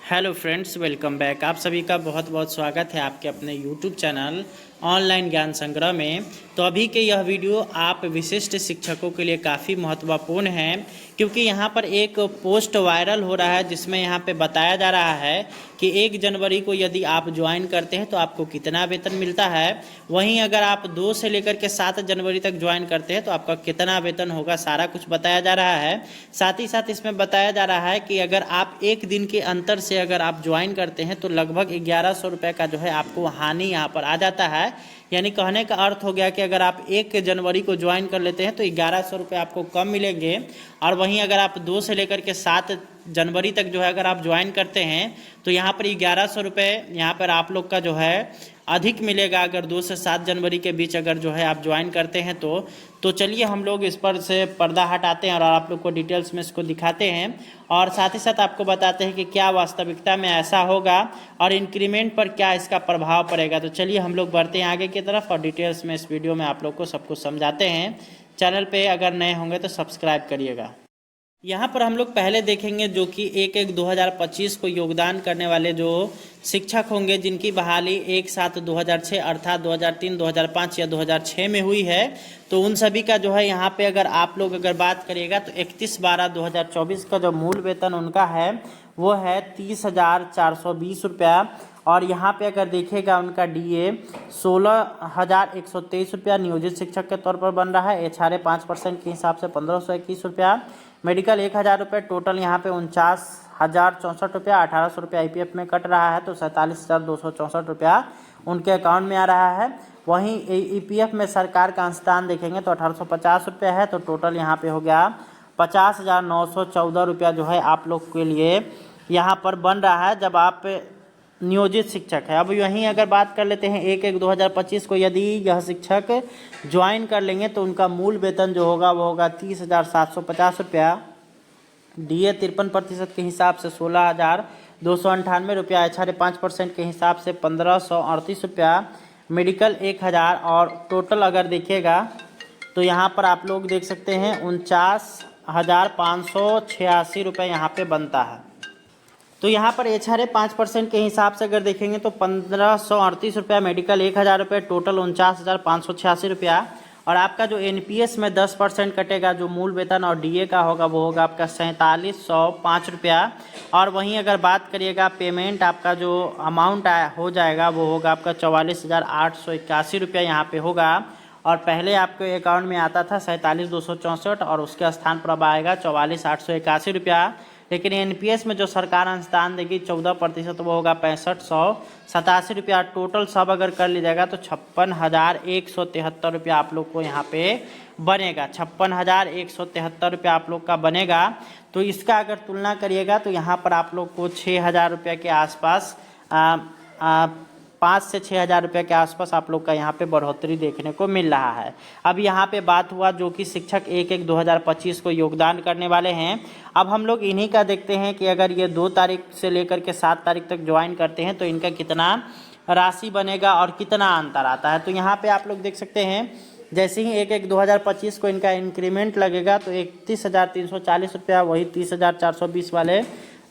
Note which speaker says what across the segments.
Speaker 1: Hello friends, welcome back. आप सभी का बहुत बहुत स्वागत है आपके अपने यूट्यूब चैनल ऑनलाइन ज्ञान संग्रह में। तो अभी के यह वीडियो आप विशिष्ट शिक्षकों के लिए काफ़ी महत्वपूर्ण है, क्योंकि यहाँ पर एक पोस्ट वायरल हो रहा है जिसमें यहाँ पे बताया जा रहा है कि 1 जनवरी को यदि आप ज्वाइन करते हैं तो आपको कितना वेतन मिलता है। वहीं अगर आप 2 से लेकर के 7 जनवरी तक ज्वाइन करते हैं तो आपका कितना वेतन होगा, सारा कुछ बताया जा रहा है। साथ ही साथ इसमें बताया जा रहा है कि अगर आप एक दिन के अंतर से अगर आप ज्वाइन करते हैं तो लगभग 1100 रुपये का जो है आपको हानि यहाँ पर आ जाता है। यानी कहने का अर्थ हो गया कि अगर आप 1 जनवरी को ज्वाइन कर लेते हैं तो 1100 रुपये आपको कम मिलेंगे, और वहीं अगर आप 2 से लेकर के 7 जनवरी तक जो है अगर आप ज्वाइन करते हैं तो यहाँ पर 1100 रुपये यहाँ पर आप लोग का जो है अधिक मिलेगा, अगर 2 से 7 जनवरी के बीच अगर जो है आप ज्वाइन करते हैं तो चलिए हम लोग इस पर से पर्दा हटाते हैं और आप लोग को डिटेल्स में इसको दिखाते हैं, और साथ ही साथ आपको बताते हैं कि क्या वास्तविकता में ऐसा होगा और इंक्रीमेंट पर क्या इसका प्रभाव पड़ेगा। तो चलिए हम लोग बढ़ते हैं आगे की तरफ और डिटेल्स में इस वीडियो में आप लोग को सब कुछ समझाते हैं। चैनल पे अगर नए होंगे तो सब्सक्राइब करिएगा। यहाँ पर हम लोग पहले देखेंगे जो कि 1/1/2025 को योगदान करने वाले जो शिक्षक होंगे जिनकी बहाली 1/7/2006 अर्थात 2003, 2005 या 2006 में हुई है, तो उन सभी का जो है यहाँ पे अगर आप लोग अगर बात करिएगा तो 31/12/2024 का जो मूल वेतन उनका है वो है 30,420 रुपया। और यहाँ पे अगर देखिएगा उनका डीए 16,123 रुपया नियोजित शिक्षक के तौर पर बन रहा है। एचआरए 5% के हिसाब से 1,521 रुपया। मेडिकल 1,000 रुपये। टोटल यहाँ पे 49,064 रुपया। 1,800 रुपया IPF में कट रहा है तो 47,264 रुपया उनके अकाउंट में आ रहा है। वहीं EPF में सरकार का अंशदान देखेंगे तो 1,850 रुपया है, तो टोटल यहाँ पे हो गया 50,914 रुपया जो है आप लोग के लिए यहाँ पर बन रहा है जब आप नियोजित शिक्षक है। अब यहीं अगर बात कर लेते हैं 1/1/2025 को यदि यह शिक्षक ज्वाइन कर लेंगे तो उनका मूल वेतन जो होगा वो होगा 30,750 रुपया। DA 53% के हिसाब से 16,298 रुपया। एचआरए 5% के हिसाब से 1,538 रुपया। मेडिकल 1,000। और टोटल अगर देखिएगा तो यहाँ पर आप लोग देख सकते हैं 49,586 रुपये यहाँ पे बनता है। तो यहाँ पर एचआरए 5% के हिसाब से अगर देखेंगे तो 1,538 रुपया। मेडिकल 1,000 रुपये। टोटल 49,586 रुपया। और आपका जो NPS में 10% कटेगा जो मूल वेतन और DA का होगा वो होगा आपका 4,705 रुपया। और वहीं अगर बात करिएगा पेमेंट आपका जो अमाउंट हो जाएगा वो होगा आपका 44,881 रुपया यहाँ पे होगा। और पहले आपके अकाउंट में आता था 47,264 और उसके स्थान पर अब आएगा 44,881 रुपया। लेकिन NPS में जो सरकार अंशदान देगी 14% वो होगा 65,187 रुपया। टोटल सब अगर कर लीजिएगा तो 56,173 रुपया आप लोग को यहाँ पे बनेगा। 56,173 रुपया आप लोग का बनेगा। तो इसका अगर तुलना करिएगा तो यहाँ पर आप लोग को 6,000 रुपये के आसपास 5 से 6,000 रुपये के आसपास आप लोग का यहाँ पे बढ़ोतरी देखने को मिल रहा है। अब यहाँ पे बात हुआ जो कि शिक्षक 1/1/2025 को योगदान करने वाले हैं। अब हम लोग इन्हीं का देखते हैं कि अगर ये 2 तारीख से लेकर के 7 तारीख तक ज्वाइन करते हैं तो इनका कितना राशि बनेगा और कितना अंतर आता है। तो यहाँ पे आप लोग देख सकते हैं जैसे ही 1/1/2025 को इनका इंक्रीमेंट लगेगा तो 31,340 रुपया वही 30,420 वाले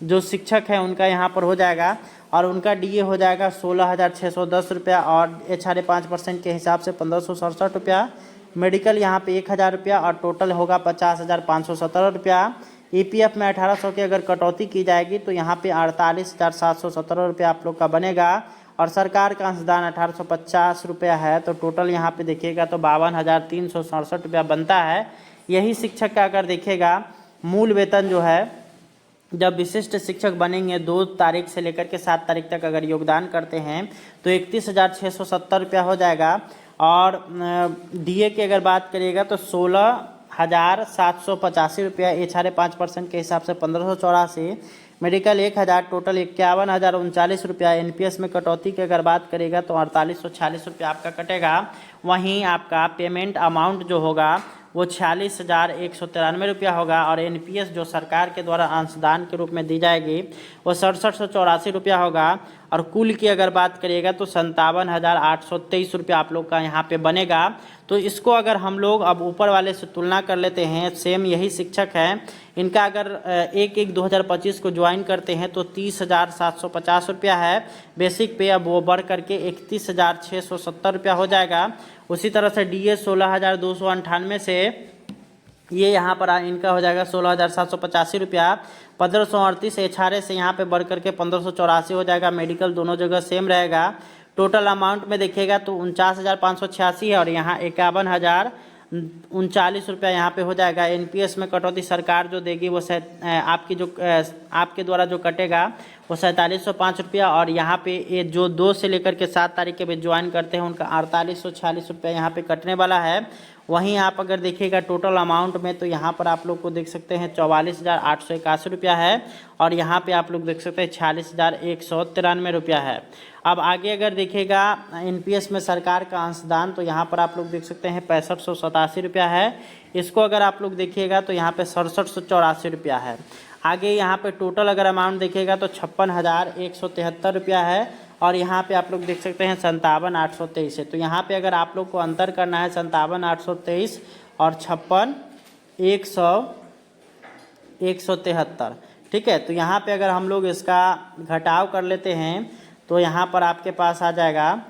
Speaker 1: जो शिक्षक हैं उनका यहाँ पर हो जाएगा। और उनका DA हो जाएगा 16,610 रुपया। और एचआरए 5% के हिसाब से 1,567 रुपया। मेडिकल यहाँ पे 1,000 रुपया। और टोटल होगा 50,517 रुपया। EPF में 1,800 की अगर कटौती की जाएगी तो यहाँ पे 48,717 रुपया आप लोग का बनेगा। और सरकार का अंशदान 1,850 रुपया है, तो टोटल यहाँ पे देखिएगा तो 52,367 रुपया बनता है। यही शिक्षक का अगर देखिएगा मूल वेतन जो है जब विशिष्ट शिक्षक बनेंगे 2 तारीख से लेकर के 7 तारीख तक अगर योगदान करते हैं तो 31,670 रुपया हो जाएगा। और DA की अगर बात करिएगा तो 16,785 रुपया। एचआरए 5% के हिसाब से 1,584। मेडिकल 1,000। टोटल 51,039 रुपया। NPS में कटौती की अगर बात करेगा तो 4,846 रुपया आपका कटेगा। वहीं आपका पेमेंट अमाउंट जो होगा वो 46,193 रुपया होगा। और NPS जो सरकार के द्वारा अंशदान के रूप में दी जाएगी वो 67,184 रुपया होगा। और कुल की अगर बात करिएगा तो 57,823 रुपया आप लोग का यहाँ पे बनेगा। तो इसको अगर हम लोग अब ऊपर वाले से तुलना कर लेते हैं, सेम यही शिक्षक हैं, इनका अगर 1/1/2025 को ज्वाइन करते हैं तो 30,750 रुपया है बेसिक पे। अब वो बढ़ करके 31,670 रुपया हो जाएगा। उसी तरह से DA 16,298 से ये यहाँ पर इनका हो जाएगा 16,785 रुपया। 1538 HRA से यहाँ पे बढ़ करके 1584 हो जाएगा। मेडिकल दोनों जगह सेम रहेगा। टोटल अमाउंट में देखिएगा तो 49,586 है और यहाँ 51,039 रुपया यहाँ पे हो जाएगा। NPS में कटौती सरकार जो देगी वो आपके द्वारा जो कटेगा वो 4705 रुपया। और यहाँ पे ये जो 2 से लेकर के 7 तारीख के बीच ज्वाइन करते हैं उनका 4846 रुपया यहाँ पे कटने वाला है। वहीं आप अगर देखिएगा टोटल अमाउंट में तो यहाँ पर आप लोग को देख सकते हैं 44,881 रुपया है और यहाँ पे आप लोग देख सकते हैं 46,193 रुपया है। अब आगे अगर देखिएगा NPS में सरकार का अंशदान तो यहाँ पर आप लोग देख सकते हैं 6587 रुपया है। इसको अगर आप लोग देखिएगा तो यहाँ पे 6784 रुपया है। आगे यहाँ पे टोटल अगर अमाउंट देखिएगा तो 56,173 रुपया है और यहाँ पे आप लोग देख सकते हैं 57,823 है। तो यहाँ पे अगर आप लोग को अंतर करना है 57,823 और 56,173, ठीक है। तो यहाँ पे अगर हम लोग इसका घटाव कर लेते हैं तो यहाँ पर आपके पास आ जाएगा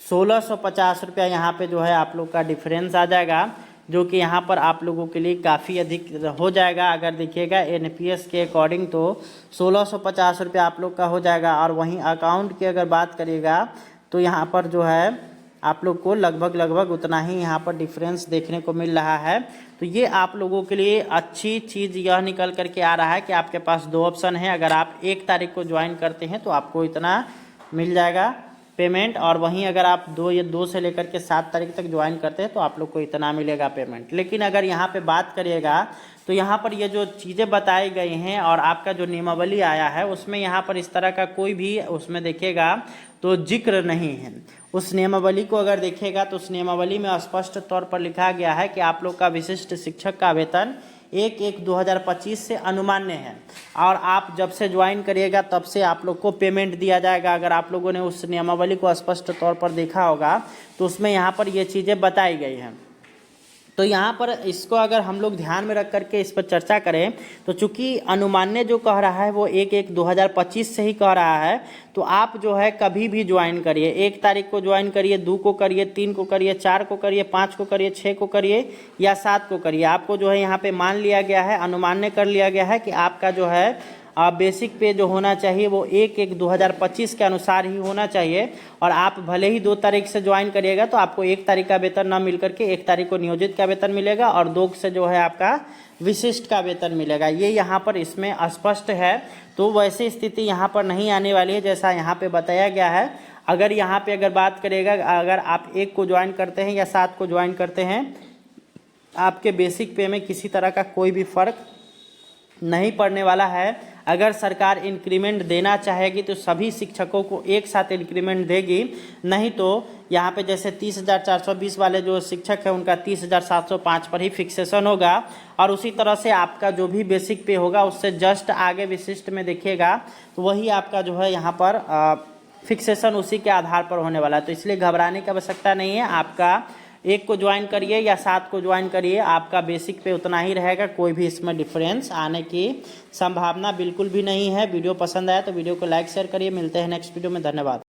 Speaker 1: 1650 रुपया यहाँ पे जो है आप लोग का डिफरेंस आ जाएगा, जो कि यहाँ पर आप लोगों के लिए काफ़ी अधिक हो जाएगा। अगर देखिएगा NPS के अकॉर्डिंग तो 1650 रुपया आप लोग का हो जाएगा। और वहीं अकाउंट की अगर बात करिएगा तो यहाँ पर जो है आप लोग को लगभग उतना ही यहाँ पर डिफरेंस देखने को मिल रहा है। तो ये आप लोगों के लिए अच्छी चीज़ यह निकल करके आ रहा है कि आपके पास 2 ऑप्शन है। अगर आप 1 तारीख को ज्वाइन करते हैं तो आपको इतना मिल जाएगा पेमेंट, और वहीं अगर आप 2 से लेकर के 7 तारीख तक ज्वाइन करते हैं तो आप लोग को इतना मिलेगा पेमेंट। लेकिन अगर यहाँ पे बात करिएगा तो यहाँ पर ये जो चीज़ें बताई गई हैं और आपका जो नियमावली आया है उसमें यहाँ पर इस तरह का कोई भी उसमें देखिएगा तो जिक्र नहीं है। उस नियमावली को अगर देखिएगा तो उस नियमावली में स्पष्ट तौर पर लिखा गया है कि आप लोग का विशिष्ट शिक्षक का वेतन 1/1/2025 से अनुमान्य है और आप जब से ज्वाइन करिएगा तब से आप लोग को पेमेंट दिया जाएगा। अगर आप लोगों ने उस नियमावली को स्पष्ट तौर पर देखा होगा तो उसमें यहाँ पर ये चीज़ें बताई गई हैं। तो यहाँ पर इसको अगर हम लोग ध्यान में रख करके इस पर चर्चा करें तो चूंकि अनुमान्य जो कह रहा है वो 1/1/2025 से ही कह रहा है, तो आप जो है कभी भी ज्वाइन करिए। 1 तारीख को ज्वाइन करिए, 2 को करिए, 3 को करिए, 4 को करिए, 5 को करिए, 6 को करिए या 7 को करिए। आपको जो है यहाँ पे मान लिया गया है, अनुमान्य कर लिया गया है कि आपका जो है बेसिक पे जो होना चाहिए वो 1/1/2025 के अनुसार ही होना चाहिए। और आप भले ही 2 तारीख से ज्वाइन करिएगा तो आपको 1 तारीख का वेतन ना मिल करके 1 तारीख को नियोजित का वेतन मिलेगा और 2 से जो है आपका विशिष्ट का वेतन मिलेगा। ये यहाँ पर इसमें स्पष्ट है। तो वैसी स्थिति यहाँ पर नहीं आने वाली है जैसा यहाँ पे बताया गया है। अगर यहाँ पे अगर बात करिएगा, अगर आप 1 को ज्वाइन करते हैं या 7 को ज्वाइन करते हैं, आपके बेसिक पे में किसी तरह का कोई भी फ़र्क नहीं पड़ने वाला है। अगर सरकार इंक्रीमेंट देना चाहेगी तो सभी शिक्षकों को एक साथ इंक्रीमेंट देगी, नहीं तो यहाँ पे जैसे 30,420 वाले जो शिक्षक है उनका 30,705 पर ही फिक्सेशन होगा। और उसी तरह से आपका जो भी बेसिक पे होगा उससे जस्ट आगे विशिष्ट में देखिएगा तो वही आपका जो है यहाँ पर फिक्सेशन उसी के आधार पर होने वाला है। तो इसलिए घबराने की आवश्यकता नहीं है। आपका 1 को ज्वाइन करिए या 7 को ज्वाइन करिए, आपका बेसिक पे उतना ही रहेगा। कोई भी इसमें डिफरेंस आने की संभावना बिल्कुल भी नहीं है। वीडियो पसंद आया तो वीडियो को लाइक शेयर करिए। मिलते हैं नेक्स्ट वीडियो में। धन्यवाद।